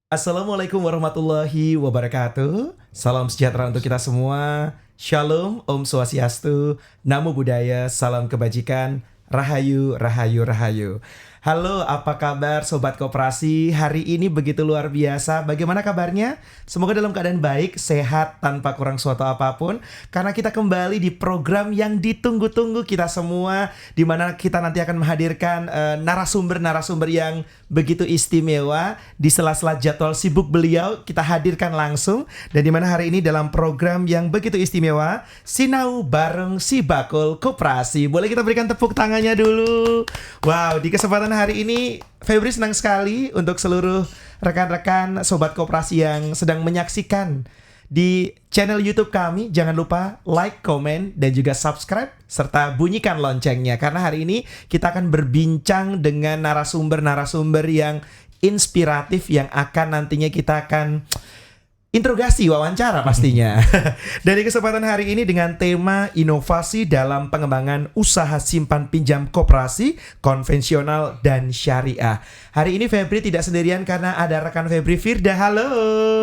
Assalamualaikum warahmatullahi wabarakatuh. Salam sejahtera untuk kita semua. Shalom, Om Swastiastu, Namo Buddhaya, salam kebajikan, Rahayu, Rahayu, Rahayu. Halo, apa kabar Sobat Koperasi? Hari ini begitu luar biasa. Bagaimana kabarnya? Semoga dalam keadaan baik, sehat, tanpa kurang suatu apapun. Karena kita kembali di program yang ditunggu-tunggu kita semua, di mana kita nanti akan menghadirkan narasumber-narasumber yang begitu istimewa. Di sela-sela jadwal sibuk beliau, kita hadirkan langsung. Dan di mana hari ini dalam program yang begitu istimewa, Sinau bareng Si Bakul Koperasi. Boleh kita berikan tepuk tangannya dulu. Wow, di kesempatan hari ini Febri senang sekali untuk seluruh rekan-rekan Sobat Koperasi yang sedang menyaksikan di channel YouTube kami. Jangan lupa like, komen, dan juga subscribe serta bunyikan loncengnya, karena hari ini kita akan berbincang dengan narasumber-narasumber yang inspiratif yang akan nantinya kita akan interogasi, wawancara pastinya. Dari kesempatan hari ini dengan tema inovasi dalam pengembangan usaha simpan pinjam koperasi, konvensional dan syariah. Hari ini Febri tidak sendirian karena ada rekan Febri, Firda. Halo.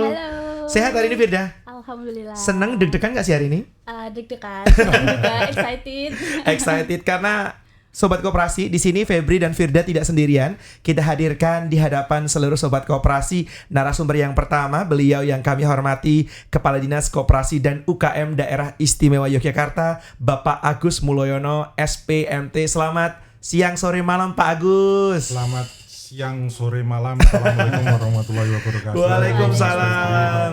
Halo. Sehat hari ini, Firda? Alhamdulillah. Seneng, deg-degan gak sih hari ini? Deg-degan, senang juga, excited. Excited karena Sobat Koperasi, di sini Febri dan Firda tidak sendirian. Kita hadirkan di hadapan seluruh Sobat Koperasi narasumber yang pertama, beliau yang kami hormati, Kepala Dinas Koperasi dan UKM Daerah Istimewa Yogyakarta, Bapak Agus Muloyono, SPMT. Selamat siang, sore, malam Pak Agus. Selamat siang, sore, malam. Assalamualaikum warahmatullahi wabarakatuh. Waalaikumsalam.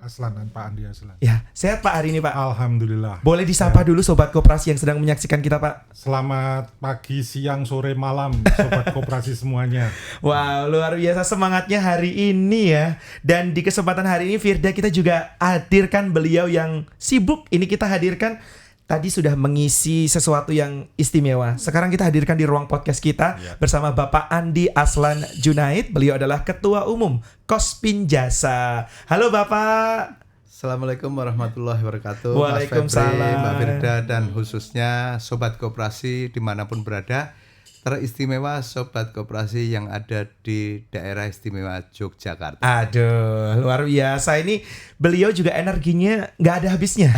Pak Aslan dan Pak Andi Aslan. Ya, sehat Pak hari ini Pak? Alhamdulillah. Boleh disapa dulu Sobat Koperasi yang sedang menyaksikan kita Pak? Selamat pagi, siang, sore, malam Sobat Koperasi semuanya. Wow, luar biasa semangatnya hari ini ya. Dan di kesempatan hari ini Firda, kita juga hadirkan beliau yang sibuk. Ini kita hadirkan tadi sudah mengisi sesuatu yang istimewa. Sekarang kita hadirkan di ruang podcast kita bersama Bapak Andi Aslan Junaid. Beliau adalah Ketua Umum Kospin Jasa. Halo Bapak. Assalamualaikum warahmatullahi wabarakatuh. Waalaikumsalam. Mas Febri, Mbak Firda, dan khususnya Sobat Koperasi dimanapun berada. Teristimewa Sobat Koperasi yang ada di daerah istimewa Yogyakarta. Aduh, luar biasa. Ini beliau juga energinya nggak ada habisnya.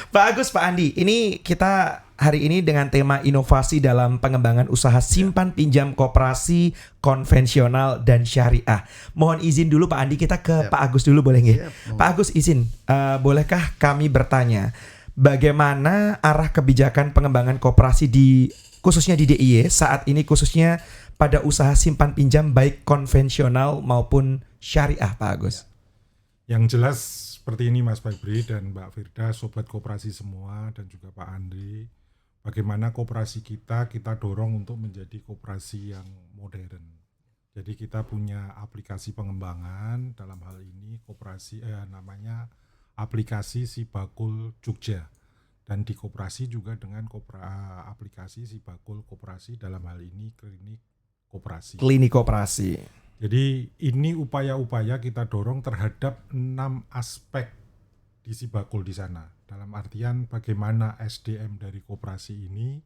Pak Agus, Pak Andi, ini kita hari ini dengan tema inovasi dalam pengembangan usaha simpan pinjam koperasi, konvensional dan syariah. Mohon izin dulu Pak Andi, kita ke Pak Agus dulu boleh nggak? Pak Agus izin, bolehkah kami bertanya bagaimana arah kebijakan pengembangan koperasi khususnya di DIY saat ini, khususnya pada usaha simpan pinjam baik konvensional maupun syariah, Pak Agus? Yang jelas seperti ini Mas Febri dan Mbak Firda, Sobat Koperasi semua dan juga Pak Andi. Bagaimana koperasi kita dorong untuk menjadi koperasi yang modern. Jadi kita punya aplikasi pengembangan, dalam hal ini koperasi namanya aplikasi Si Bakul Jogja. Dan di koperasi juga dengan aplikasi Si Bakul Koperasi, dalam hal ini klinik koperasi. Klinik koperasi. Jadi ini upaya-upaya kita dorong terhadap 6 aspek di Si Bakul di sana. Dalam artian bagaimana SDM dari koperasi ini,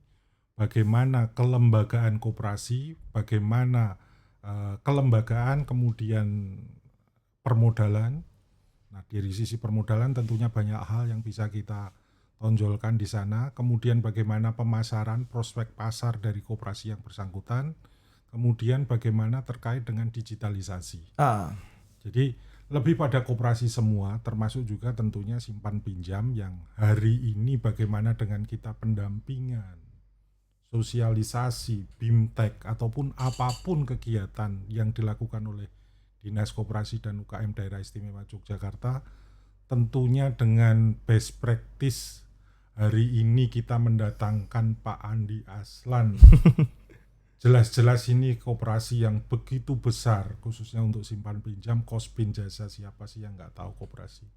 bagaimana kelembagaan koperasi, bagaimana kelembagaan, kemudian permodalan. Nah, dari sisi permodalan tentunya banyak hal yang bisa kita tonjolkan di sana. Kemudian bagaimana pemasaran, prospek pasar dari koperasi yang bersangkutan. Kemudian bagaimana terkait dengan digitalisasi. Jadi lebih pada koperasi semua, termasuk juga tentunya simpan pinjam yang hari ini bagaimana dengan kita pendampingan, sosialisasi, BIMTEK, ataupun apapun kegiatan yang dilakukan oleh Dinas Koperasi dan UKM Daerah Istimewa Yogyakarta, tentunya dengan best practice. Hari ini kita mendatangkan Pak Andi Aslan. Jelas-jelas ini koperasi yang begitu besar, khususnya untuk simpan pinjam, Kospin Jasa. Siapa sih yang nggak tahu koperasi?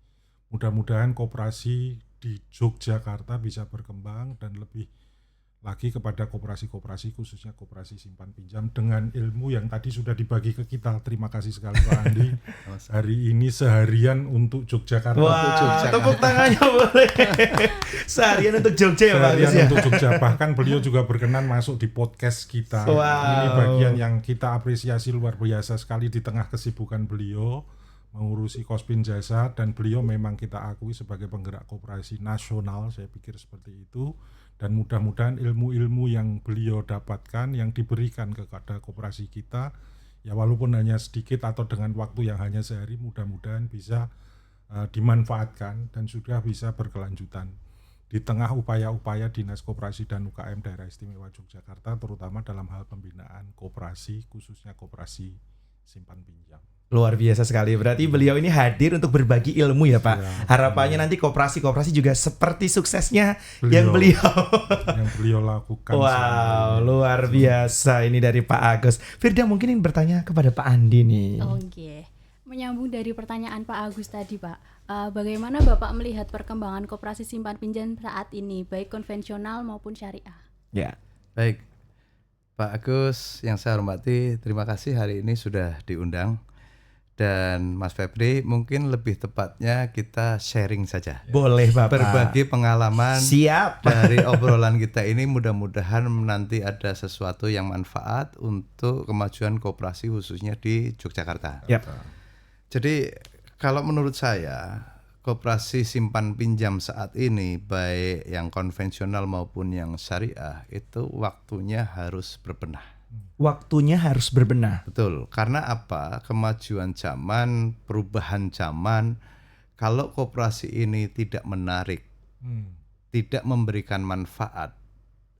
Mudah-mudahan koperasi di Yogyakarta bisa berkembang dan lebih lagi kepada koperasi-koperasi, khususnya koperasi simpan pinjam dengan ilmu yang tadi sudah dibagi ke kita. Terima kasih sekali Pak Andi. Hari ini seharian untuk Yogyakarta. Wah, tepuk tangannya boleh. Seharian untuk Jogja ya Pak Agus Seharian ya. untuk Jogja. Bahkan beliau juga berkenan masuk di podcast kita. Wow. Ini bagian yang kita apresiasi luar biasa sekali di tengah kesibukan beliau mengurusi Kospin Jasa, dan beliau memang kita akui sebagai penggerak koperasi nasional, saya pikir seperti itu. Dan mudah-mudahan ilmu-ilmu yang beliau dapatkan, yang diberikan kepada koperasi kita, ya walaupun hanya sedikit atau dengan waktu yang hanya sehari, mudah-mudahan bisa dimanfaatkan dan sudah bisa berkelanjutan di tengah upaya-upaya Dinas Koperasi dan UKM Daerah Istimewa Yogyakarta, terutama dalam hal pembinaan koperasi, khususnya koperasi simpan pinjam. Luar biasa sekali. Berarti beliau ini hadir untuk berbagi ilmu ya Pak. Ya, Harapannya nanti koperasi-koperasi juga seperti suksesnya yang beliau lakukan. Wow, luar biasa ini dari Pak Agus. Firda mungkin ingin bertanya kepada Pak Andi nih. Oke. Menyambung dari pertanyaan Pak Agus tadi Pak, bagaimana Bapak melihat perkembangan koperasi simpan pinjam saat ini, baik konvensional maupun syariah? Ya. Baik, Pak Agus yang saya hormati, terima kasih hari ini sudah diundang. Dan Mas Febri, mungkin lebih tepatnya kita sharing saja. Boleh Bapak. Berbagi pengalaman. Siap. Dari obrolan kita ini, mudah-mudahan nanti ada sesuatu yang manfaat untuk kemajuan koperasi khususnya di Yogyakarta. Yap. Jadi kalau menurut saya, koperasi simpan pinjam saat ini baik yang konvensional maupun yang syariah itu waktunya harus berbenah. Waktunya harus berbenah. Betul, karena apa? Kemajuan zaman, perubahan zaman, kalau koperasi ini tidak menarik, tidak memberikan manfaat,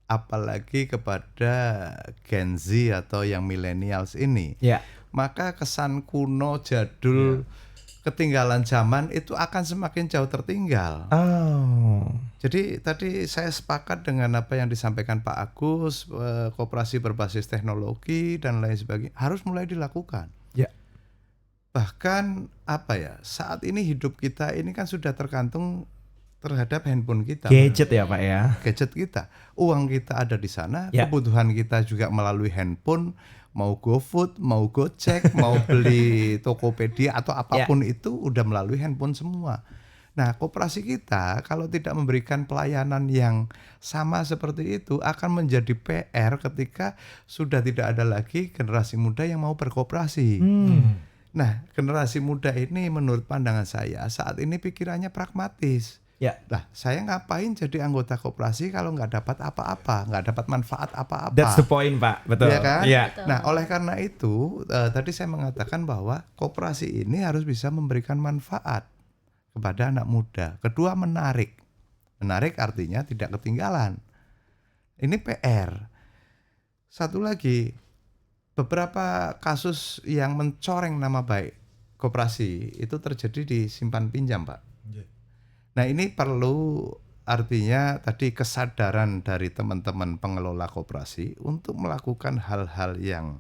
apalagi kepada Gen Z atau yang millennials ini, Ya. maka kesan kuno, jadul, ketinggalan zaman itu akan semakin jauh tertinggal. Oh. Jadi tadi saya sepakat dengan apa yang disampaikan Pak Agus, koperasi berbasis teknologi dan lain sebagainya harus mulai dilakukan. Ya. Bahkan apa ya, saat ini hidup kita ini kan sudah tergantung terhadap handphone kita. Gadget ya Pak ya. Gadget kita. Uang kita ada di sana, Ya. kebutuhan kita juga melalui handphone, mau GoFood, mau Gojek, mau beli Tokopedia atau apapun itu udah melalui handphone semua. Nah, koperasi kita kalau tidak memberikan pelayanan yang sama seperti itu akan menjadi PR ketika sudah tidak ada lagi generasi muda yang mau berkoperasi. Nah, generasi muda ini menurut pandangan saya saat ini pikirannya pragmatis. Ya. Lah, saya ngapain jadi anggota koperasi kalau nggak dapat apa-apa, nggak dapat manfaat apa-apa. That's the point Pak. Betul. Iya kan? Ya. Nah, oleh karena itu tadi saya mengatakan bahwa koperasi ini harus bisa memberikan manfaat kepada anak muda. Kedua, menarik. Menarik artinya tidak ketinggalan. Ini PR. Satu lagi, beberapa kasus yang mencoreng nama baik koperasi itu terjadi di simpan pinjam, Pak. Nah, ini perlu artinya tadi kesadaran dari teman-teman pengelola koperasi untuk melakukan hal-hal yang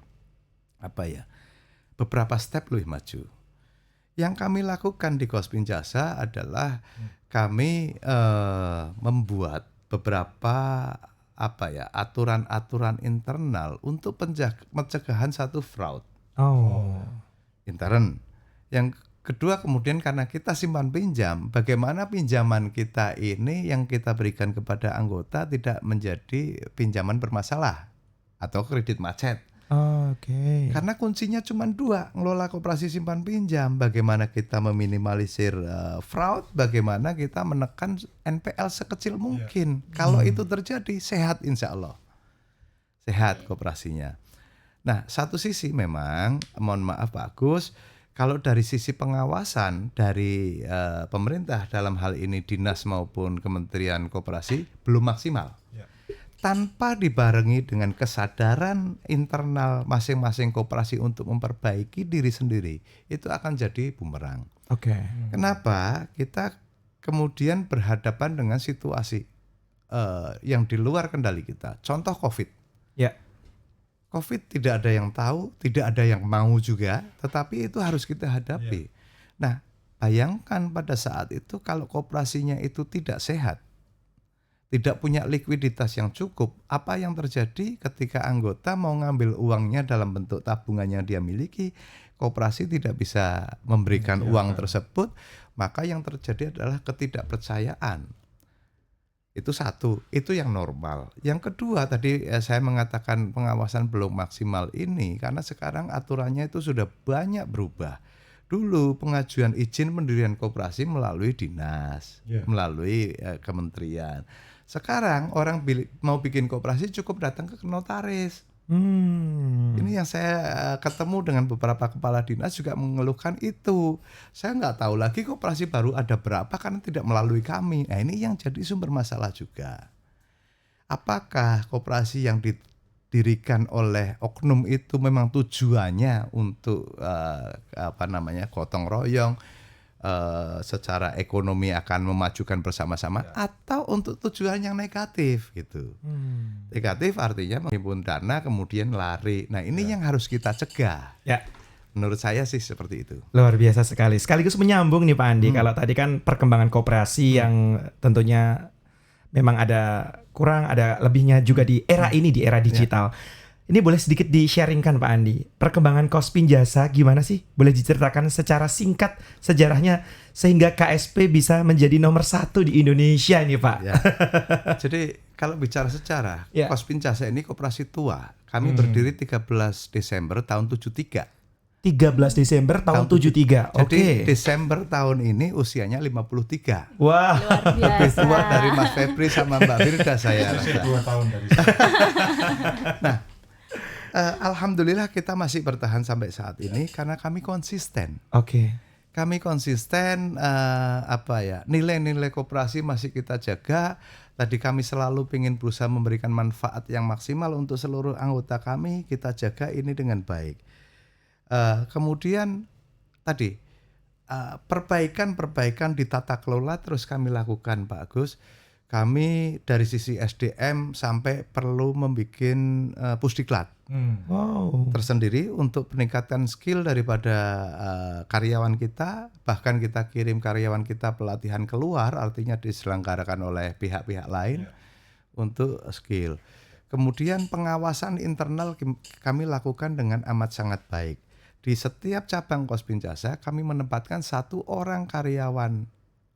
beberapa step lebih maju. Yang kami lakukan di Kospin Jasa adalah kami membuat beberapa aturan-aturan internal untuk pencegahan satu fraud. Intern. Yang kedua kemudian karena kita simpan pinjam, bagaimana pinjaman kita ini yang kita berikan kepada anggota tidak menjadi pinjaman bermasalah atau kredit macet. Oke. Karena kuncinya cuma dua, ngelola koperasi simpan pinjam. Bagaimana kita meminimalisir fraud, bagaimana kita menekan NPL sekecil mungkin. Kalau itu terjadi, sehat insya Allah. Sehat koperasinya. Nah, satu sisi memang, mohon maaf Pak Agus, kalau dari sisi pengawasan dari pemerintah dalam hal ini dinas maupun Kementerian Koperasi belum maksimal. Tanpa dibarengi dengan kesadaran internal masing-masing koperasi untuk memperbaiki diri sendiri, itu akan jadi bumerang. Oke. Kenapa? Kita kemudian berhadapan dengan situasi yang di luar kendali kita. Contoh COVID. Ya. COVID tidak ada yang tahu, tidak ada yang mau juga, tetapi itu harus kita hadapi. Nah, bayangkan pada saat itu kalau koperasinya itu tidak sehat, tidak punya likuiditas yang cukup, apa yang terjadi ketika anggota mau ngambil uangnya dalam bentuk tabungan yang dia miliki, koperasi tidak bisa memberikan uang tersebut, maka yang terjadi adalah ketidakpercayaan. Itu satu, itu yang normal. Yang kedua tadi saya mengatakan pengawasan belum maksimal ini karena sekarang aturannya itu sudah banyak berubah. Dulu pengajuan izin pendirian koperasi melalui dinas, melalui kementerian. Sekarang orang mau bikin koperasi cukup datang ke notaris. Ini yang saya ketemu dengan beberapa kepala dinas juga mengeluhkan itu. Saya nggak tahu lagi koperasi baru ada berapa karena tidak melalui kami. Nah ini yang jadi sumber masalah juga. Apakah koperasi yang didirikan oleh oknum itu memang tujuannya untuk gotong royong, secara ekonomi akan memajukan bersama-sama, atau untuk tujuan yang negatif gitu. Negatif artinya menghimpun dana kemudian lari. Nah ini yang harus kita cegah. Ya. Menurut saya sih seperti itu. Luar biasa sekali. Sekaligus menyambung nih Pak Andi. Kalau tadi kan perkembangan koperasi yang tentunya memang ada kurang, ada lebihnya juga di era ini, di era digital. Ini boleh sedikit di-sharingkan Pak Andi. Perkembangan Kospin Jasa gimana sih? Boleh diceritakan secara singkat sejarahnya sehingga KSP bisa menjadi nomor 1 di Indonesia ini Pak. Ya. Jadi kalau bicara sejarah, Kospin Jasa ini koperasi tua. Kami berdiri 13 Desember tahun 73. 13 Desember tahun 73. Jadi Desember tahun ini usianya 53. Wah. Luar biasa. Lebih tua dari Mas Febri sama Mbak Firda saya rasa. 2 tahun dari saya. Nah, alhamdulillah kita masih bertahan sampai saat ini karena kami konsisten. Oke. Kami konsisten nilai-nilai koperasi masih kita jaga. Tadi kami selalu ingin berusaha memberikan manfaat yang maksimal untuk seluruh anggota kami. Kita jaga ini dengan baik. Kemudian tadi perbaikan di tata kelola terus kami lakukan Pak Agus. Kami dari sisi SDM sampai perlu membuat pusdiklat tersendiri untuk peningkatan skill daripada karyawan kita. Bahkan kita kirim karyawan kita pelatihan keluar, artinya diselenggarakan oleh pihak-pihak lain untuk skill. Kemudian pengawasan internal kami lakukan dengan amat sangat baik. Di setiap cabang Kospin Jasa kami menempatkan 1 orang karyawan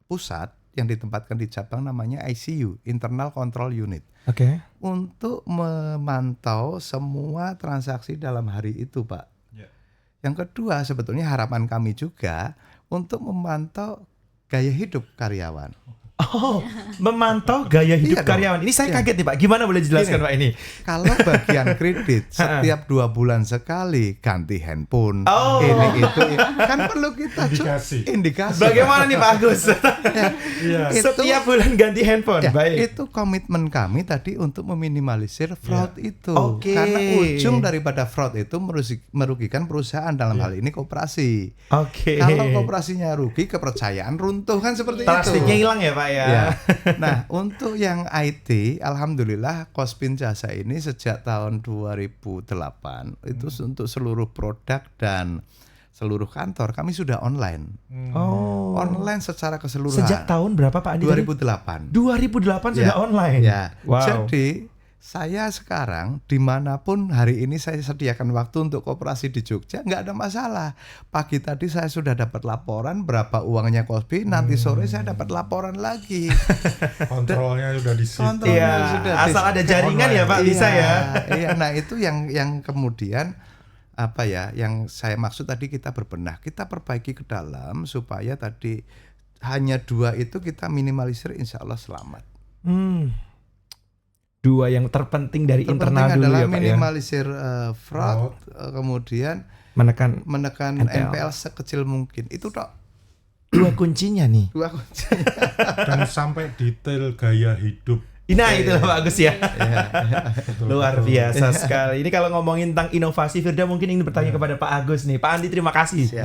pusat yang ditempatkan di cabang namanya ICU, Internal Control Unit. Oke. Untuk memantau semua transaksi dalam hari itu, Pak. Yang kedua, sebetulnya harapan kami juga untuk memantau gaya hidup karyawan. Oh, memantau gaya hidup karyawan. Ini saya kaget nih Pak. Gimana boleh dijelaskan Pak ini? Kalau bagian kredit setiap 2 bulan sekali ganti handphone, ini itu kan perlu kita indikasi. Bagaimana nih Pak Agus? Setiap bulan ganti handphone. Baik. Itu komitmen kami tadi untuk meminimalisir fraud itu. Karena ujung daripada fraud itu merugikan perusahaan, dalam hal ini koperasi. Kalau koperasinya rugi, kepercayaan runtuh kan seperti itu. Plastiknya hilang ya Pak ya. Nah, untuk yang IT, alhamdulillah Kospin Jasa ini sejak tahun 2008 itu untuk seluruh produk dan seluruh kantor kami sudah online. Online secara keseluruhan. Sejak tahun berapa Pak Andi? 2008. 2008 sudah online. Wow. Jadi saya sekarang dimanapun hari ini saya sediakan waktu untuk koperasi di Jogja, nggak ada masalah. Pagi tadi saya sudah dapat laporan berapa uangnya Kospin, nanti sore saya dapat laporan lagi. Kontrolnya sudah di situ. Asal ada jaringan ya Pak, bisa ya. Iya, nah itu yang kemudian yang saya maksud tadi kita berbenah, kita perbaiki ke dalam supaya tadi hanya 2 itu kita minimalisir, insya Allah selamat. 2 yang terpenting dari internal dulu ya Pak ya. Minimalisir fraud, kemudian menekan NPL sekecil mungkin. Itu tok. 2 kuncinya nih. 2 kuncinya. Dan sampai detail gaya hidup. Nah itulah Pak Agus ya. Luar biasa sekali. Ini kalau ngomongin tentang inovasi, Firda mungkin ingin bertanya kepada Pak Agus nih. Pak Andi terima kasih.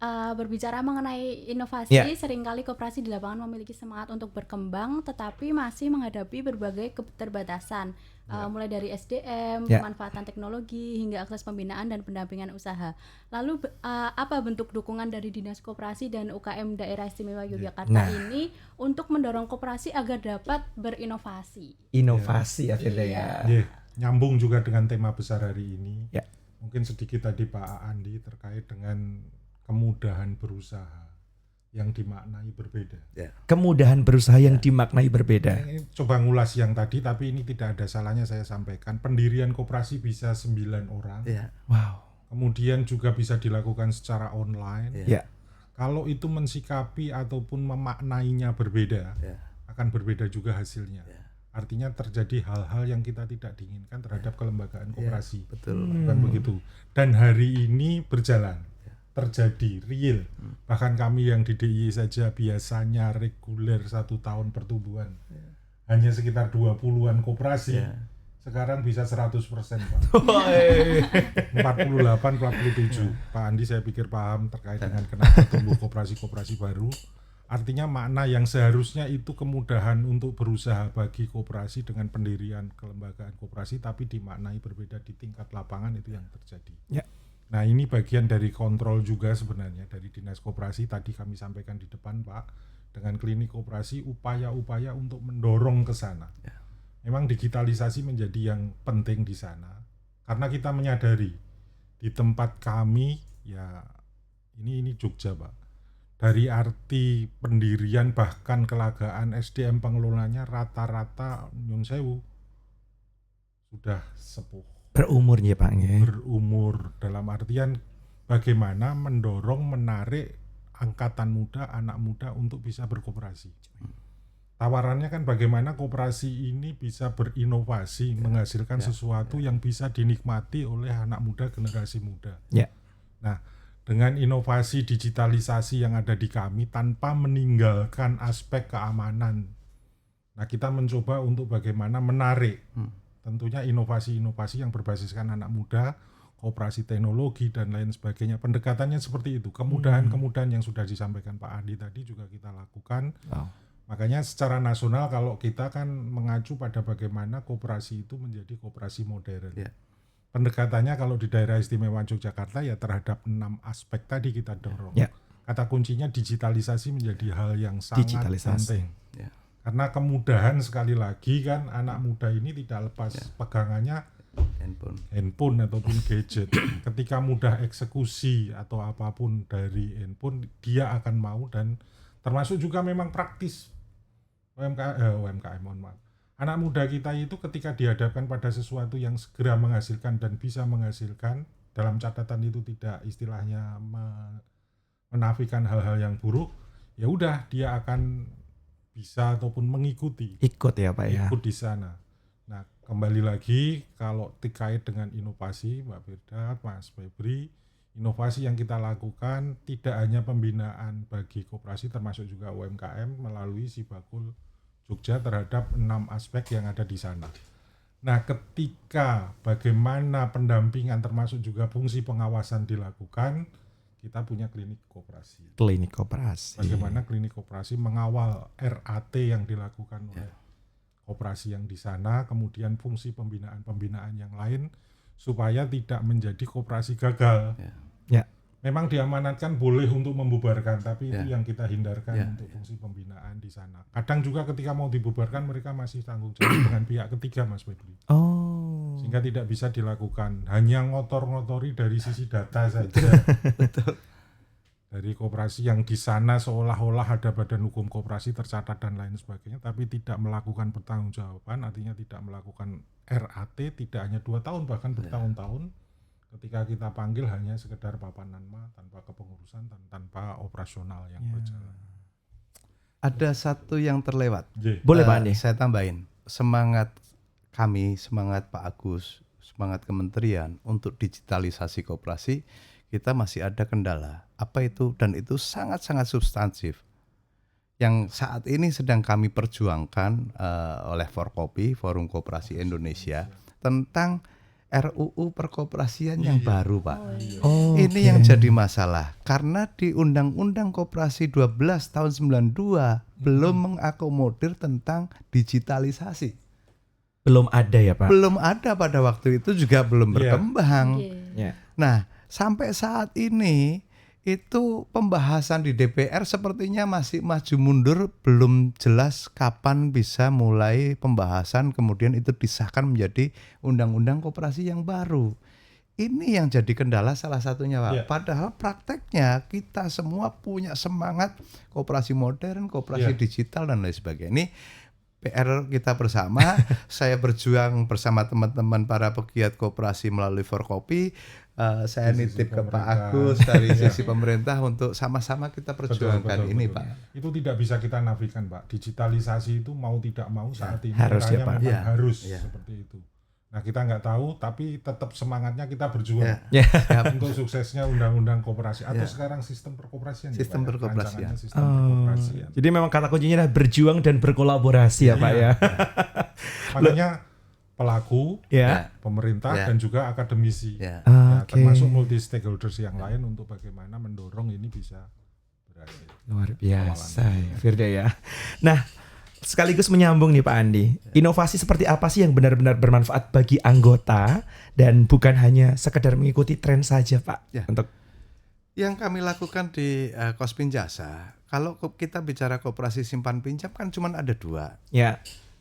Berbicara mengenai inovasi, Ya. seringkali koperasi di lapangan memiliki semangat untuk berkembang, tetapi masih menghadapi berbagai keterbatasan, mulai dari SDM, Ya. pemanfaatan teknologi, hingga akses pembinaan dan pendampingan usaha. Lalu apa bentuk dukungan dari Dinas Koperasi dan UKM Daerah Istimewa Yogyakarta Nah. ini untuk mendorong koperasi agar dapat berinovasi? Inovasi akhirnya ya. Iya, nyambung juga dengan tema besar hari ini. Ya. Mungkin sedikit tadi Pak Andi terkait dengan kemudahan berusaha yang dimaknai berbeda. Kemudahan berusaha yang dimaknai berbeda. Ini coba ngulas yang tadi, tapi ini tidak ada salahnya saya sampaikan. Pendirian koperasi bisa 9 orang. Ya. Wow. Kemudian juga bisa dilakukan secara online. Ya. Kalau itu mensikapi ataupun memaknainya berbeda, Ya. akan berbeda juga hasilnya. Artinya terjadi hal-hal yang kita tidak diinginkan terhadap kelembagaan koperasi. Betul. Bukan begitu. Dan hari ini berjalan, terjadi real. Bahkan kami yang di DIY saja biasanya reguler 1 tahun pertumbuhan hanya sekitar 20-an koperasi. Sekarang bisa 100%, Pak. 48, 47. Pak Andi saya pikir paham terkait dengan kenapa tumbuh koperasi-koperasi baru. Artinya makna yang seharusnya itu kemudahan untuk berusaha bagi koperasi dengan pendirian kelembagaan koperasi, tapi dimaknai berbeda di tingkat lapangan, itu yang terjadi. Ya. Nah, ini bagian dari kontrol juga sebenarnya dari Dinas Koperasi. Tadi kami sampaikan di depan, Pak, dengan klinik koperasi upaya-upaya untuk mendorong ke sana. Memang digitalisasi menjadi yang penting di sana, karena kita menyadari di tempat kami, ya ini Jogja, Pak. Dari arti pendirian bahkan kelagaan SDM pengelolanya rata-rata nyun sewu sudah sepuh, Berumur ya Pak ya. berumur, dalam artian bagaimana mendorong, menarik angkatan muda, anak muda untuk bisa berkoperasi. Tawarannya kan bagaimana koperasi ini bisa berinovasi, menghasilkan sesuatu yang bisa dinikmati oleh anak muda, generasi muda. Ya. Nah, dengan inovasi digitalisasi yang ada di kami tanpa meninggalkan aspek keamanan. Nah, kita mencoba untuk bagaimana menarik tentunya inovasi-inovasi yang berbasiskan anak muda, koperasi teknologi dan lain sebagainya. Pendekatannya seperti itu. Kemudahan-kemudahan yang sudah disampaikan Pak Andi tadi juga kita lakukan. Wow. Makanya secara nasional kalau kita kan mengacu pada bagaimana koperasi itu menjadi koperasi modern. Ya. Pendekatannya kalau di daerah istimewa Yogyakarta ya terhadap 6 aspek tadi kita dorong. Ya. Kata kuncinya digitalisasi menjadi hal yang sangat Digitalisasi. penting. Ya. Karena kemudahan sekali lagi kan anak muda ini tidak lepas pegangannya handphone ataupun gadget. Ketika mudah eksekusi atau apapun dari handphone, dia akan mau, dan termasuk juga memang praktis. UMKM, mohon maaf. Anak muda kita itu ketika dihadapkan pada sesuatu yang segera menghasilkan dan bisa menghasilkan, dalam catatan itu tidak istilahnya menafikan hal-hal yang buruk, ya udah dia akan bisa ataupun mengikuti. Ikut ya Pak ya. Ikut di sana. Nah, kembali lagi kalau terkait dengan inovasi, Mbak Firda, Mas Febri, inovasi yang kita lakukan tidak hanya pembinaan bagi koperasi termasuk juga UMKM melalui Sibakul Jogja terhadap 6 aspek yang ada di sana. Nah, ketika bagaimana pendampingan termasuk juga fungsi pengawasan dilakukan, kita punya klinik koperasi. Klinik koperasi. Bagaimana klinik koperasi mengawal RAT yang dilakukan oleh koperasi yang di sana, kemudian fungsi pembinaan yang lain supaya tidak menjadi koperasi gagal. Ya. Memang diamanatkan boleh untuk membubarkan, tapi itu yang kita hindarkan untuk fungsi pembinaan di sana. Kadang juga ketika mau dibubarkan mereka masih tanggung jawab dengan pihak ketiga, Mas Febri. Oh. Sehingga tidak bisa dilakukan, hanya ngotor-ngotori dari sisi data saja. Dari koperasi yang di sana seolah-olah ada badan hukum koperasi tercatat dan lain sebagainya, tapi tidak melakukan pertanggungjawaban, artinya tidak melakukan RAT, tidak hanya 2 tahun bahkan bertahun-tahun. Ketika kita panggil hanya sekedar papan nama tanpa kepengurusan dan tanpa operasional yang berjalan. Ada satu yang terlewat. Boleh Pak Andi. Saya tambahin, semangat kami, semangat Pak Agus, semangat kementerian untuk digitalisasi koperasi, kita masih ada kendala. Apa itu? Dan itu sangat-sangat substansif. Yang saat ini sedang kami perjuangkan oleh Forkopi, Forum Koperasi Indonesia, tentang RUU perkoperasian yang baru, Pak. Oh, Ini yang jadi masalah karena di Undang-Undang Koperasi 12 tahun 92 belum mengakomodir tentang digitalisasi. belum ada ya Pak. Belum ada pada waktu itu, juga belum berkembang. Oke. Ya. Nah, sampai saat ini itu pembahasan di DPR sepertinya masih maju mundur, belum jelas kapan bisa mulai pembahasan kemudian itu disahkan menjadi undang-undang koperasi yang baru. Ini yang jadi kendala salah satunya, Pak. Ya. Padahal prakteknya kita semua punya semangat koperasi modern, koperasi digital dan lain sebagainya. Ini PR kita bersama. Saya berjuang bersama teman-teman para pegiat koperasi melalui Forkopi. Saya Di sisi nitip ke Pak pemerintah. Agus dari sisi pemerintah untuk sama-sama kita perjuangkan ini, betul. Pak. Itu tidak bisa kita nafikan, Pak. Digitalisasi itu mau tidak mau saat ini harus ya, eranya Pak. memang Ya. harus Ya. seperti itu. Nah, kita nggak tahu, tapi tetap semangatnya kita berjuang Ya. untuk suksesnya undang-undang koperasi atau sekarang sistem perkoperasian. ya, Sistem Pak, ya? perkoperasian. Rancangannya sistem perkoperasian. Jadi memang kata kuncinya adalah berjuang dan berkolaborasi ya Pak ya. Makanya pelaku, Ya. pemerintah Ya. dan juga akademisi, Ya. ya, Oke. termasuk multi stakeholders yang lain untuk bagaimana mendorong ini bisa berhasil. Luar biasa ya, Firda ya. Nah, sekaligus menyambung nih Pak Andi. Inovasi seperti apa sih yang benar-benar bermanfaat bagi anggota dan bukan hanya sekedar mengikuti tren saja Pak? Ya. Untuk Yang kami lakukan di Kospin Jasa, kalau kita bicara koperasi simpan pinjam kan cuma ada dua, ya,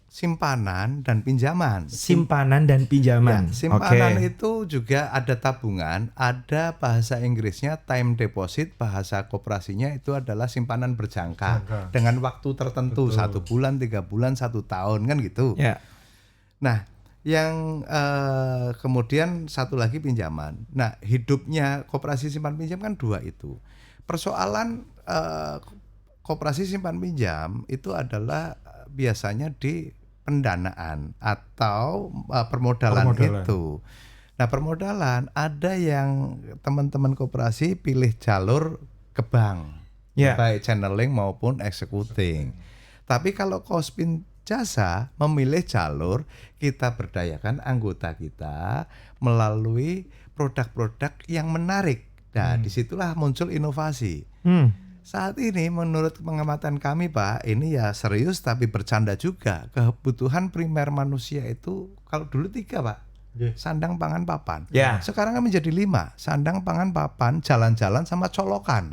simpanan dan pinjaman. simpanan dan pinjaman. Ya, simpanan Oke. itu juga ada tabungan, ada bahasa Inggrisnya time deposit, bahasa koperasinya itu adalah simpanan berjangka Jangka. dengan waktu tertentu, Betul. 1 bulan, 3 bulan, 1 tahun kan gitu. Ya. Nah, yang kemudian satu lagi pinjaman. Nah, hidupnya koperasi simpan pinjam kan dua itu. Persoalan koperasi simpan pinjam itu adalah biasanya di pendanaan atau permodalan itu. Nah, permodalan ada yang teman-teman koperasi pilih jalur ke bank, Ya. baik channeling maupun executing. Tapi kalau Kospin Jasa memilih jalur kita berdayakan anggota kita melalui produk-produk yang menarik. Nah, disitulah muncul inovasi. Saat ini menurut pengamatan kami Pak, ini ya serius tapi bercanda juga. Kebutuhan primer manusia itu kalau dulu 3 Pak, sandang, pangan, papan. Ya. Sekarang kan menjadi 5, sandang, pangan, papan, jalan-jalan sama colokan.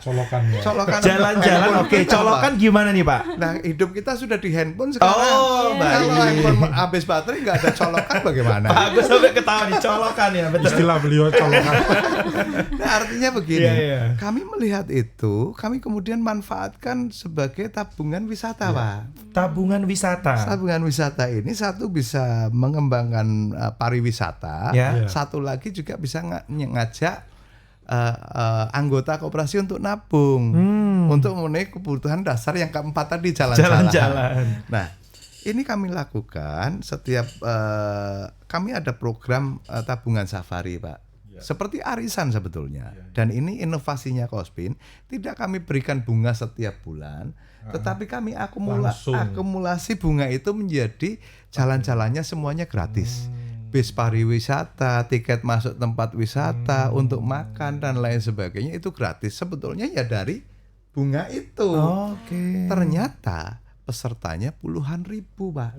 Colokan ya. Colokan Jalan-jalan, handphone oke. kita, Colokan Pak. gimana nih Pak? Nah, hidup kita sudah di handphone sekarang. Oh, Kalau baik. handphone habis baterai nggak ada colokan bagaimana? Pak Agus sampai ketawa nih, colokan ya, betul. Istilah beliau colokan. Nah, artinya begini, Iya, iya. kami melihat itu, kami kemudian manfaatkan sebagai tabungan wisata, Pak. Tabungan wisata. Tabungan wisata ini satu bisa mengembangkan pariwisata, Ya. satu lagi juga bisa ngajak anggota koperasi untuk nabung, untuk memenuhi kebutuhan dasar yang keempat tadi, jalan-jalan. Jalan-jalan. Nah, ini kami lakukan setiap kami ada program tabungan safari, Pak. Seperti arisan sebetulnya. Dan ini inovasinya Kospin, tidak kami berikan bunga setiap bulan, tetapi kami Langsung. akumulasi bunga itu menjadi jalan-jalannya semuanya gratis. Bis pariwisata, tiket masuk tempat wisata, untuk makan dan lain sebagainya itu gratis. Sebetulnya ya dari bunga itu. Oke. Ternyata pesertanya puluhan ribu, Pak.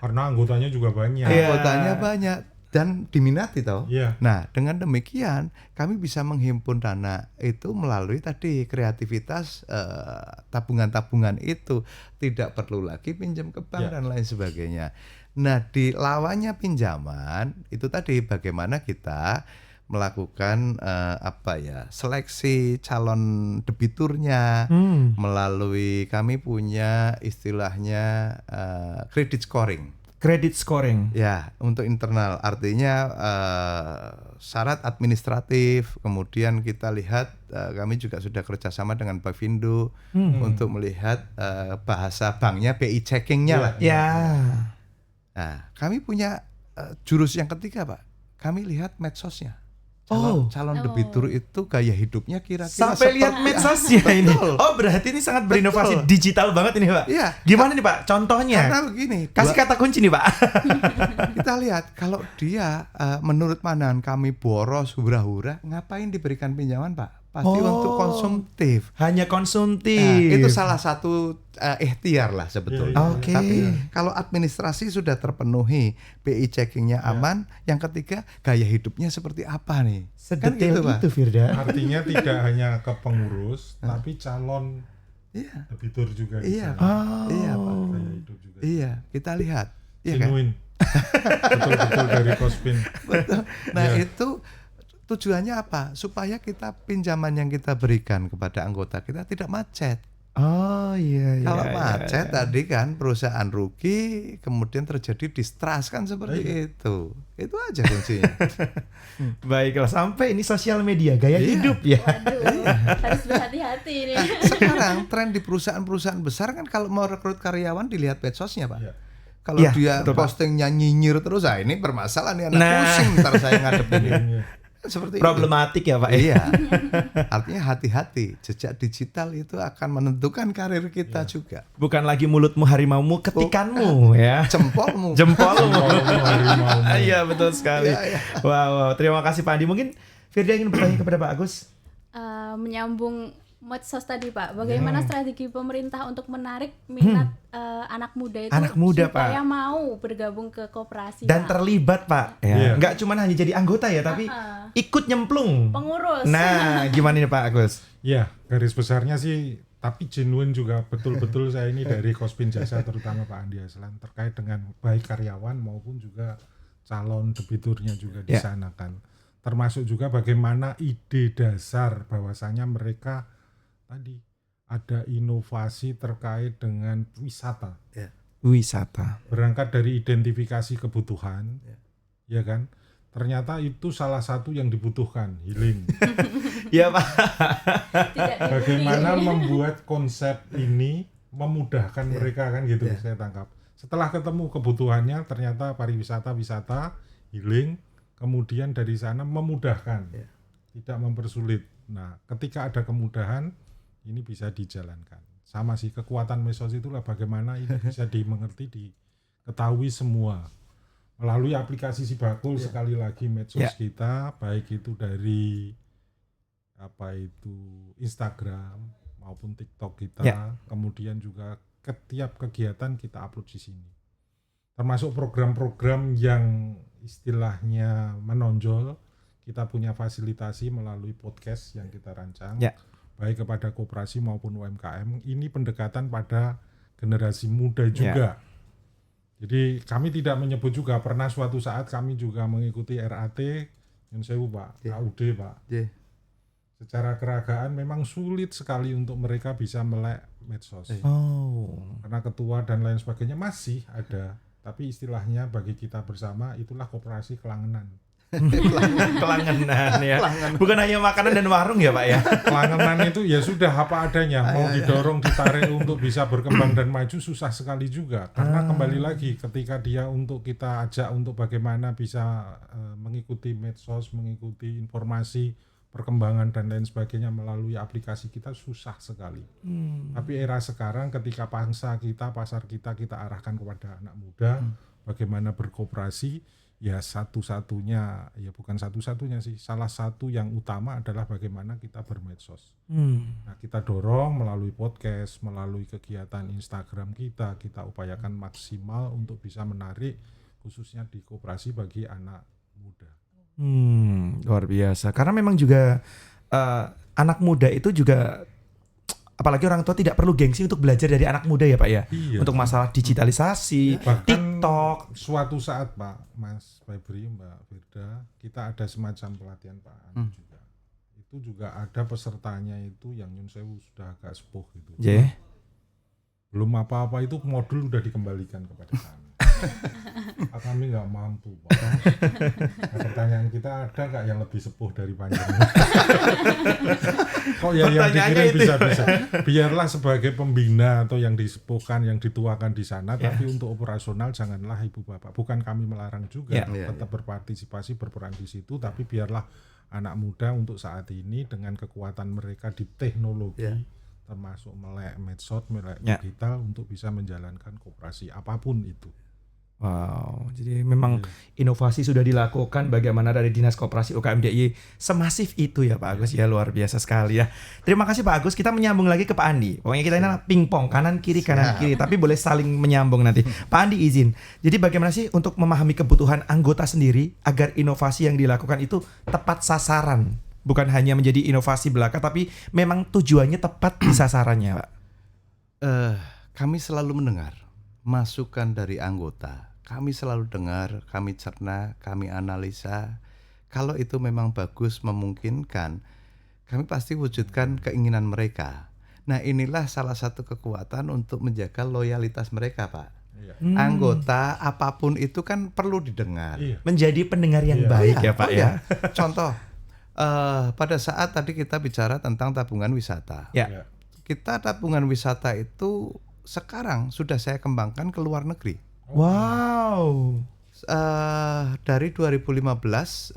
Karena anggotanya juga banyak. Iya. Anggotanya banyak dan diminati toh. Iya. Nah, dengan demikian kami bisa menghimpun dana itu melalui tadi kreativitas tabungan-tabungan itu, tidak perlu lagi pinjam ke bank dan lain sebagainya. Nah, di lawannya pinjaman itu tadi bagaimana kita melakukan seleksi calon debiturnya melalui kami punya istilahnya credit scoring. Credit scoring. Ya, untuk internal artinya syarat administratif. Kemudian kita lihat kami juga sudah kerjasama dengan Bapindo untuk melihat bahasa banknya BI checkingnya lah. Ya. Nah, kami punya jurus yang ketiga, Pak. Kami lihat medsosnya. calon debitur itu gaya hidupnya kira-kira Sampai lihat medsosnya ini. Betul. Oh, berarti ini sangat berinovasi Betul. digital banget ini, Pak. Iya. Gimana nih, Pak? Contohnya? Karena begini, Kasih kata kunci nih, Pak. kita lihat kalau dia menurut pandangan kami boros hura-hura, ngapain diberikan pinjaman, Pak? Pasti untuk konsumtif. Hanya konsumtif. Nah, itu salah satu ikhtiar lah sebetulnya. Oke. Tapi kalau administrasi sudah terpenuhi, BI checkingnya aman, yang ketiga gaya hidupnya seperti apa nih? Sedetail Pak. itu, Firda. Artinya tidak hanya ke pengurus, tapi calon Iya. debitur juga di Iya, sana. Pak. Iya, Pak. Gaya hidup juga. Iya, kita lihat. Iya kan? Genuine. Betul-betul dari Kospin. Betul. Nah, Iya. itu tujuannya apa? Supaya kita pinjaman yang kita berikan kepada anggota kita tidak macet. Oh iya. Kalau macet tadi kan perusahaan rugi, kemudian terjadi distrust kan seperti itu. Itu aja kuncinya. Baiklah, sampai ini sosial media gaya Iya. hidup ya. Waduh, harus berhati-hati ini. Nah, sekarang tren di perusahaan-perusahaan besar kan kalau mau rekrut karyawan dilihat medsosnya, Pak. Iya. Kalau Iya, dia betul, Pak. postingnya nyinyir terus, ini bermasalah nih anak Nah. pusing ntar saya ngadepin ini. Iya. Seperti Problematik ya, Pak. Iya. Artinya hati-hati, jejak digital itu akan menentukan karir kita juga. Bukan lagi mulutmu harimaumu, ketikanmu ya. Jempolmu. Jempolmu. Harimaumu. Iya, betul sekali. Iya, iya. Wow, terima kasih Pak Andi. Mungkin Firda ingin bertanya kepada Pak Agus. Menyambung medsos tadi, Pak, bagaimana strategi pemerintah untuk menarik minat anak muda itu Anak muda, supaya Pak. mau bergabung ke koperasi, Dan Pak? terlibat, Pak. Ya. Iya. Nggak cuma hanya jadi anggota ya, tapi ikut nyemplung. Pengurus. Nah, gimana nih Pak Agus? Ya, garis besarnya sih, tapi genuine juga betul-betul saya ini dari Kospin Jasa, terutama Pak Andi Aslan, terkait dengan baik karyawan maupun juga calon debiturnya juga di Ya. sana kan. Termasuk juga bagaimana ide dasar bahwasanya mereka tadi ada inovasi terkait dengan wisata. Wisata. Berangkat dari identifikasi kebutuhan, ya kan? Ternyata itu salah satu yang dibutuhkan, healing. Iya Pak. Tidak Bagaimana membuat konsep ini memudahkan mereka kan gitu saya tangkap. Setelah ketemu kebutuhannya ternyata pariwisata, wisata, healing, kemudian dari sana memudahkan, tidak mempersulit. Nah, ketika ada kemudahan ini bisa dijalankan. Sama sih kekuatan medsos itulah bagaimana ini bisa dimengerti, diketahui semua melalui aplikasi Sibakul. Sekali lagi medsos kita baik itu dari Instagram maupun TikTok kita, kemudian juga setiap kegiatan kita upload di sini. Termasuk program-program yang istilahnya menonjol, kita punya fasilitasi melalui podcast yang kita rancang, baik kepada koperasi maupun UMKM. Ini pendekatan pada generasi muda juga. Jadi kami tidak menyebut juga, pernah suatu saat kami juga mengikuti RAT, Nyun Sewu Pak, KUD Pak. Secara keragaan memang sulit sekali untuk mereka bisa melek medsos. Karena ketua dan lain sebagainya masih ada, tapi istilahnya bagi kita bersama itulah koperasi kelangenan. Kelangenan ya. Bukan hanya makanan dan warung ya Pak ya. Kelangenan itu ya sudah apa adanya, mau didorong, ditarik untuk bisa berkembang dan maju susah sekali juga. Karena kembali lagi ketika dia untuk kita ajak untuk bagaimana bisa mengikuti medsos, mengikuti informasi, perkembangan dan lain sebagainya melalui aplikasi kita susah sekali. Tapi era sekarang ketika pasar kita arahkan kepada anak muda, bagaimana berkooperasi, ya satu-satunya, ya bukan satu-satunya sih, salah satu yang utama adalah bagaimana kita bermedsos. Nah, kita dorong melalui podcast, melalui kegiatan Instagram kita upayakan maksimal untuk bisa menarik khususnya di koperasi bagi anak muda. Luar biasa. Karena memang juga anak muda itu juga, apalagi orang tua tidak perlu gengsi untuk belajar dari anak muda ya Pak ya. Iya. Untuk masalah digitalisasi, Bahkan TikTok. suatu saat Pak, Mas Febri, Mbak Firda, kita ada semacam pelatihan Pak Anu juga. Itu juga ada pesertanya itu yang Nyun Sewu sudah agak sepuh gitu. Belum apa-apa itu modul udah dikembalikan kepada kami. Kami nggak mampu, Pak. Nah, pertanyaan kita, ada nggak yang lebih sepuh dari panjenengan? Kok ya yang dikirim bisa-bisa. Biarlah sebagai pembina atau yang disepuhkan, yang dituakan di sana, tapi untuk operasional janganlah Ibu Bapak. Bukan kami melarang juga, tetap berpartisipasi, berperan di situ, tapi biarlah anak muda untuk saat ini dengan kekuatan mereka di teknologi, termasuk melek medsos, melek digital, untuk bisa menjalankan koperasi apapun itu. Wow, jadi memang inovasi sudah dilakukan bagaimana dari Dinas Koperasi UKM DIY semasif itu ya Pak Agus ya, luar biasa sekali ya. Terima kasih Pak Agus, kita menyambung lagi ke Pak Andi. Pokoknya kita ini pingpong kanan kiri, tapi boleh saling menyambung nanti. Pak Andi izin. Jadi bagaimana sih untuk memahami kebutuhan anggota sendiri agar inovasi yang dilakukan itu tepat sasaran, bukan hanya menjadi inovasi belaka tapi memang tujuannya tepat di sasarannya, Pak? Kami selalu mendengar masukan dari anggota, kami selalu dengar, kami cerna, kami analisa. Kalau itu memang bagus, memungkinkan, kami pasti wujudkan keinginan mereka. Nah, inilah salah satu kekuatan untuk menjaga loyalitas mereka, Pak. Anggota apapun itu kan perlu didengar. Menjadi pendengar yang baik ya Pak ya. Contoh, pada saat tadi kita bicara tentang tabungan wisata. Kita tabungan wisata itu sekarang sudah saya kembangkan ke luar negeri. Wow. Dari 2015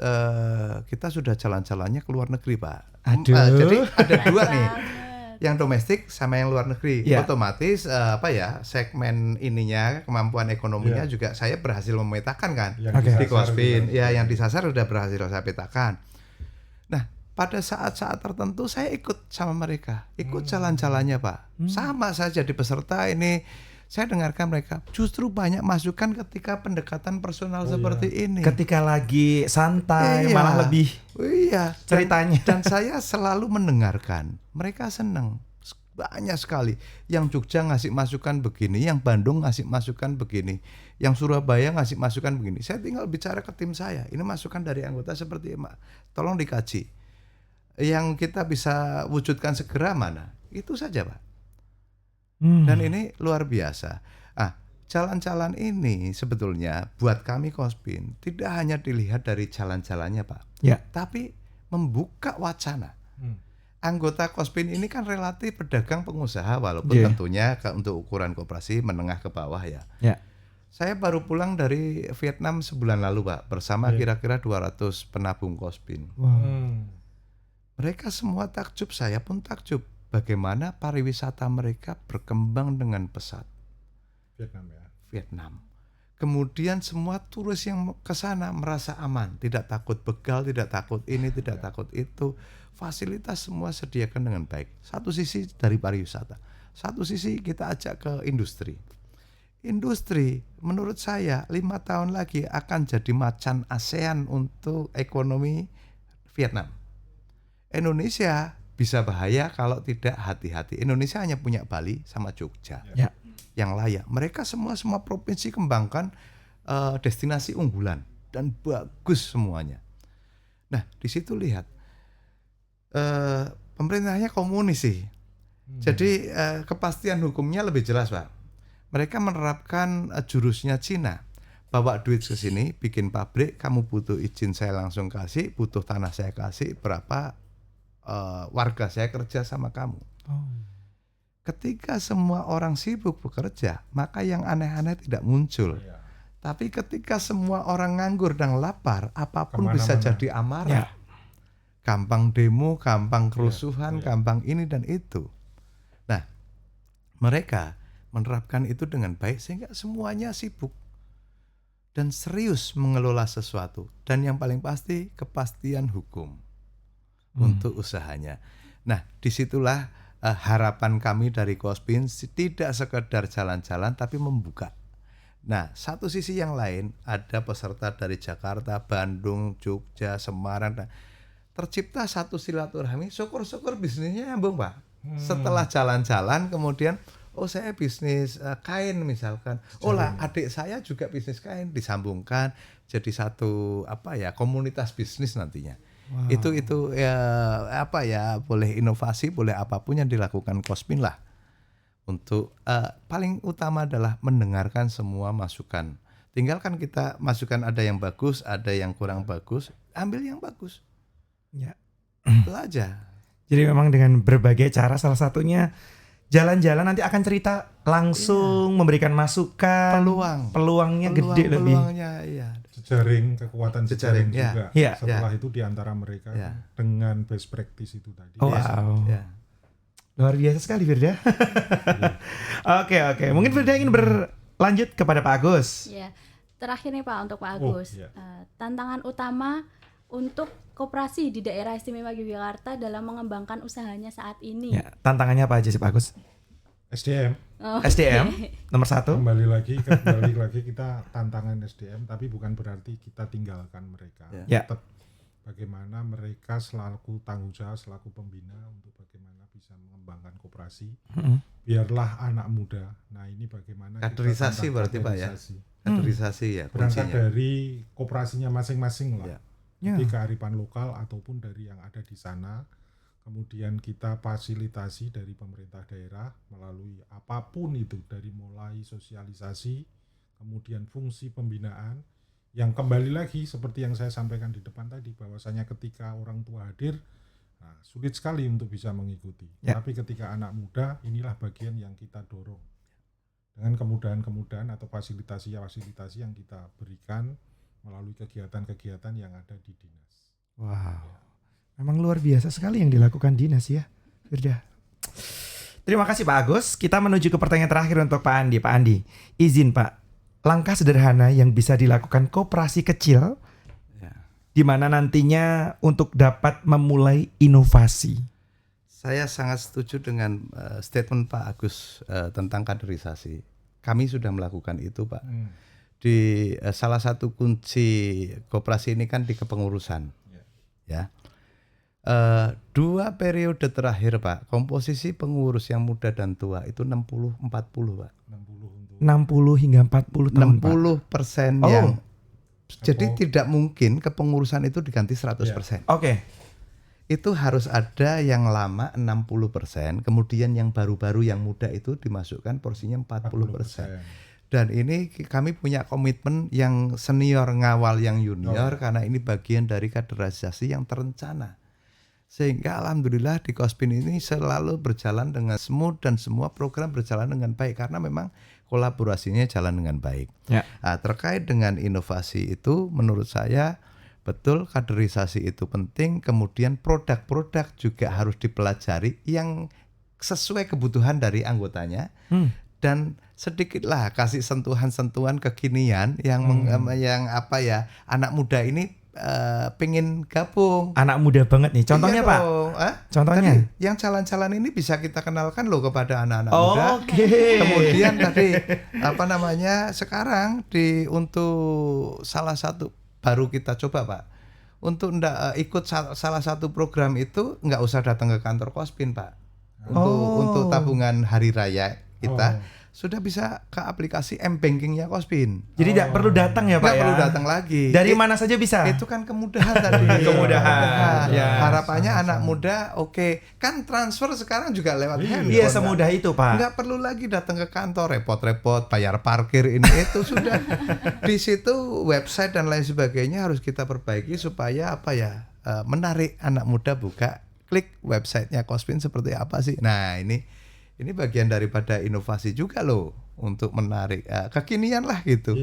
kita sudah jalan-jalannya ke luar negeri, Pak. Aduh. Jadi ada dua nih, yang domestik sama yang luar negeri. Otomatis segmen ininya, kemampuan ekonominya juga saya berhasil memetakan kan di Kospin. Ya, yang disasar sudah berhasil saya petakan. Nah, pada saat-saat tertentu saya ikut sama mereka, ikut jalan-jalannya Pak. Sama saya jadi peserta ini, saya dengarkan mereka. Justru banyak masukan ketika pendekatan personal seperti ini. Ketika lagi santai, malah lebih ceritanya. Dan saya selalu mendengarkan. Mereka senang. Banyak sekali. Yang Jogja ngasih masukan begini, yang Bandung ngasih masukan begini, yang Surabaya ngasih masukan begini. Saya tinggal bicara ke tim saya. Ini masukan dari anggota seperti ini, tolong dikaji. Yang kita bisa wujudkan segera mana? Itu saja Pak. Dan ini luar biasa. Jalan-jalan ini sebetulnya buat kami Kospin tidak hanya dilihat dari jalan-jalannya Pak, tapi membuka wacana. Anggota Kospin ini kan relatif pedagang pengusaha, walaupun tentunya untuk ukuran koperasi menengah ke bawah ya. Saya baru pulang dari Vietnam sebulan lalu Pak, bersama kira-kira 200 penabung Kospin. Mereka semua takjub, saya pun takjub. Bagaimana pariwisata mereka berkembang dengan pesat. Vietnam. Kemudian semua turis yang ke sana merasa aman, tidak takut begal, tidak takut ini, tidak takut itu. Fasilitas semua sediakan dengan baik. Satu sisi dari pariwisata, satu sisi kita ajak ke industri. Industri menurut saya 5 tahun lagi akan jadi macan ASEAN untuk ekonomi Vietnam. Indonesia bisa bahaya kalau tidak hati-hati. Indonesia hanya punya Bali sama Jogja yang layak. Mereka semua provinsi kembangkan destinasi unggulan dan bagus semuanya. Nah, di situ lihat pemerintahnya komunis sih. Jadi kepastian hukumnya lebih jelas Pak. Mereka menerapkan jurusnya Cina. Bawa duit ke sini, bikin pabrik, kamu butuh izin saya langsung kasih, butuh tanah saya kasih, berapa warga saya kerja sama kamu. Ketika semua orang sibuk bekerja, maka yang aneh-aneh tidak muncul. Tapi ketika semua orang nganggur dan lapar, apapun bisa jadi amarah. Gampang demo, gampang kerusuhan, gampang ini dan itu. Nah, mereka menerapkan itu dengan baik sehingga semuanya sibuk dan serius mengelola sesuatu. Dan yang paling pasti, kepastian hukum untuk usahanya. Nah, disitulah harapan kami dari Kospin, tidak sekedar jalan-jalan tapi membuka. Nah, satu sisi yang lain ada peserta dari Jakarta, Bandung, Jogja, Semarang. Nah, tercipta satu silaturahmi, syukur-syukur bisnisnya nyambung Pak. Setelah jalan-jalan kemudian, saya bisnis kain misalkan. Adik saya juga bisnis kain, disambungkan jadi satu komunitas bisnis nantinya. Itu boleh inovasi, boleh apapun yang dilakukan Kospin lah. Untuk paling utama adalah mendengarkan semua masukan. Tinggal kan kita masukkan ada yang bagus, ada yang kurang bagus, ambil yang bagus. Ya. Itu aja. Jadi memang dengan berbagai cara, salah satunya jalan-jalan nanti akan cerita langsung, memberikan masukan, peluangnya gede lebih. Peluangnya iya. Jejaring, kekuatan jejaring ya. juga. Ya. Setelah itu di antara mereka dengan best practice itu tadi. Oh, wow. Ya. Luar biasa sekali Firda. Oke. Mungkin Firda ingin berlanjut kepada Pak Agus. Ya, terakhir nih Pak untuk Pak Agus. Tantangan utama untuk koperasi di daerah istimewa Yogyakarta dalam mengembangkan usahanya saat ini. Ya, tantangannya apa aja sih Pak Agus? SDM. SDM nomor 1. Kembali lagi kita tantangan SDM, tapi bukan berarti kita tinggalkan mereka. Ya. Tetap bagaimana mereka selaku tanggung jawab, selaku pembina untuk bagaimana bisa mengembangkan koperasi. Biarlah anak muda. Nah ini bagaimana kaderisasi berarti Pak ya. Kaderisasi ya. Berangkat kuncinya. dari koperasinya masing-masing lah. Jadi Ya. kearifan lokal ataupun dari yang ada di sana. Kemudian kita fasilitasi dari pemerintah daerah melalui apapun itu, dari mulai sosialisasi, kemudian fungsi pembinaan, yang kembali lagi seperti yang saya sampaikan di depan tadi, bahwasanya ketika orang tua hadir, nah, sulit sekali untuk bisa mengikuti. Ya. Tapi ketika anak muda, inilah bagian yang kita dorong. Dengan kemudahan-kemudahan atau fasilitasi-fasilitasi yang kita berikan melalui kegiatan-kegiatan yang ada di dinas. Wow. Memang luar biasa sekali yang dilakukan dinas ya, Firda. Terima kasih Pak Agus. Kita menuju ke pertanyaan terakhir untuk Pak Andi. Pak Andi, izin Pak, langkah sederhana yang bisa dilakukan koperasi kecil di mana nantinya untuk dapat memulai inovasi. Saya sangat setuju dengan statement Pak Agus tentang kaderisasi. Kami sudah melakukan itu Pak. Di salah satu kunci koperasi ini kan di kepengurusan. Ya. 2 periode terakhir Pak, komposisi pengurus yang muda dan tua itu 60-40 Pak. 60 hingga 40 tahun 60% Pak. yang jadi tidak mungkin kepengurusan itu diganti 100%. Oke. Itu harus ada yang lama 60%, kemudian yang baru-baru yang muda itu dimasukkan porsinya 40%. Dan ini kami punya komitmen yang senior ngawal yang junior karena ini bagian dari kaderisasi yang terencana. Sehingga alhamdulillah di Kospin ini selalu berjalan dengan smooth dan semua program berjalan dengan baik karena memang kolaborasinya jalan dengan baik. Ya. Nah, terkait dengan inovasi itu menurut saya betul kaderisasi itu penting, kemudian produk-produk juga harus dipelajari yang sesuai kebutuhan dari anggotanya. Dan sedikitlah kasih sentuhan-sentuhan kekinian yang yang apa ya, anak muda ini pengen gabung. Anak muda banget nih. Contohnya Iya Pak. dong. Contohnya. Tadi yang jalan-jalan ini bisa kita kenalkan loh kepada anak-anak muda. Oke. Kemudian tadi apa namanya sekarang untuk salah satu baru kita coba Pak. Untuk ikut salah satu program itu nggak usah datang ke kantor Kospin Pak. Untuk tabungan hari raya kita sudah bisa ke aplikasi M-Bankingnya Kospin. Jadi tidak perlu datang ya Pak Nggak ya. perlu datang lagi. Dari mana saja bisa. Itu kan kemudahan tadi. Kemudahan. Ya. Harapannya anak muda kan transfer sekarang juga lewat handphone. Iya semudah itu Pak. Nggak perlu lagi datang ke kantor repot-repot bayar parkir ini itu sudah di situ website dan lain sebagainya harus kita perbaiki supaya menarik anak muda buka klik websitenya Kospin seperti apa sih. Nah ini bagian daripada inovasi juga loh untuk menarik kekinian lah gitu.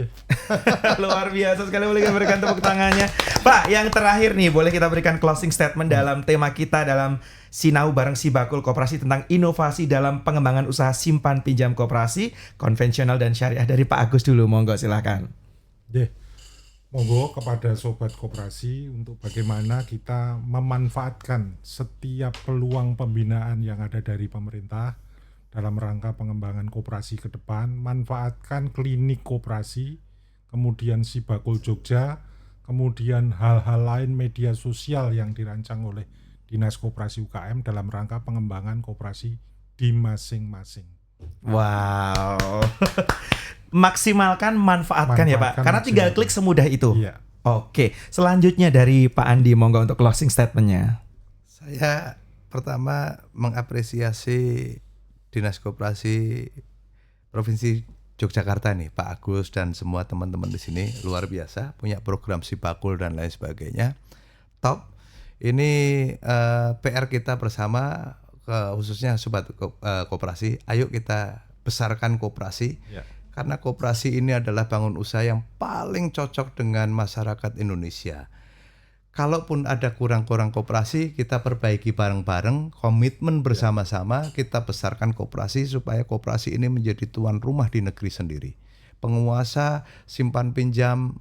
Luar biasa sekali, boleh kita berikan tepuk tangannya. Pak, yang terakhir nih boleh kita berikan closing statement dalam tema kita dalam Sinau bareng Sibakul Koperasi tentang inovasi dalam pengembangan usaha simpan pinjam koperasi konvensional dan syariah dari Pak Agus dulu, monggo silakan. Monggo kepada sobat koperasi untuk bagaimana kita memanfaatkan setiap peluang pembinaan yang ada dari pemerintah dalam rangka pengembangan koperasi ke depan, manfaatkan klinik koperasi, kemudian Sibakul Jogja, kemudian hal-hal lain media sosial yang dirancang oleh Dinas Koperasi UKM dalam rangka pengembangan koperasi di masing-masing. Wow. Maksimalkan, manfaatkan ya Pak. Karena tinggal klik semudah itu. Iya. Oke, selanjutnya dari Pak Andi, monggo untuk closing statementnya. Saya pertama mengapresiasi Dinas Koperasi Provinsi Yogyakarta nih, Pak Agus dan semua teman-teman di sini luar biasa, punya program Sibakul dan lain sebagainya. Top. Ini PR kita bersama, khususnya sobat koperasi. Ayo kita besarkan koperasi. Ya. Karena koperasi ini adalah bangun usaha yang paling cocok dengan masyarakat Indonesia. Kalaupun ada kurang-kurang koperasi, kita perbaiki bareng-bareng, komitmen bersama-sama, kita besarkan koperasi supaya koperasi ini menjadi tuan rumah di negeri sendiri. Penguasa simpan pinjam,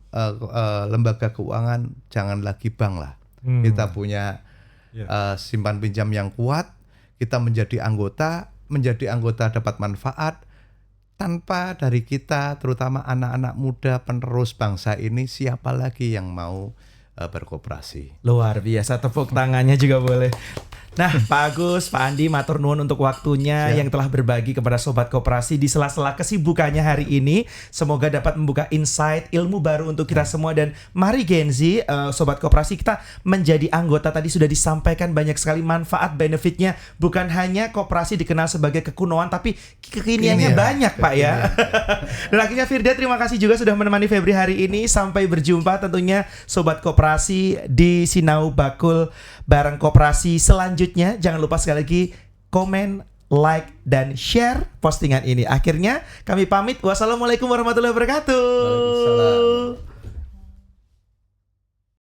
lembaga keuangan, jangan lagi bank lah. Kita punya simpan pinjam yang kuat, kita menjadi anggota dapat manfaat. Tanpa dari kita, terutama anak-anak muda penerus bangsa ini, siapa lagi yang mau berkoperasi? Luar biasa, tepuk tangannya juga boleh. Nah, Pak Agus, Pak Andi, matur nuwun untuk waktunya yang telah berbagi kepada Sobat Koperasi di sela-sela kesibukannya hari ini. Semoga dapat membuka insight, ilmu baru untuk kita semua. Dan mari Gen Z, Sobat Koperasi, kita menjadi anggota. Tadi sudah disampaikan banyak sekali manfaat, benefitnya. Bukan hanya koperasi dikenal sebagai kekunoan, tapi kekiniannya banyak, Pak ya. Dan akhirnya Firda, terima kasih juga sudah menemani Febri hari ini. Sampai berjumpa tentunya Sobat Koperasi di Sinau Bakul bareng Koperasi selanjutnya. Jangan lupa sekali lagi komen, like, dan share postingan ini. Akhirnya kami pamit. Wassalamualaikum warahmatullahi wabarakatuh. Waalaikumsalam.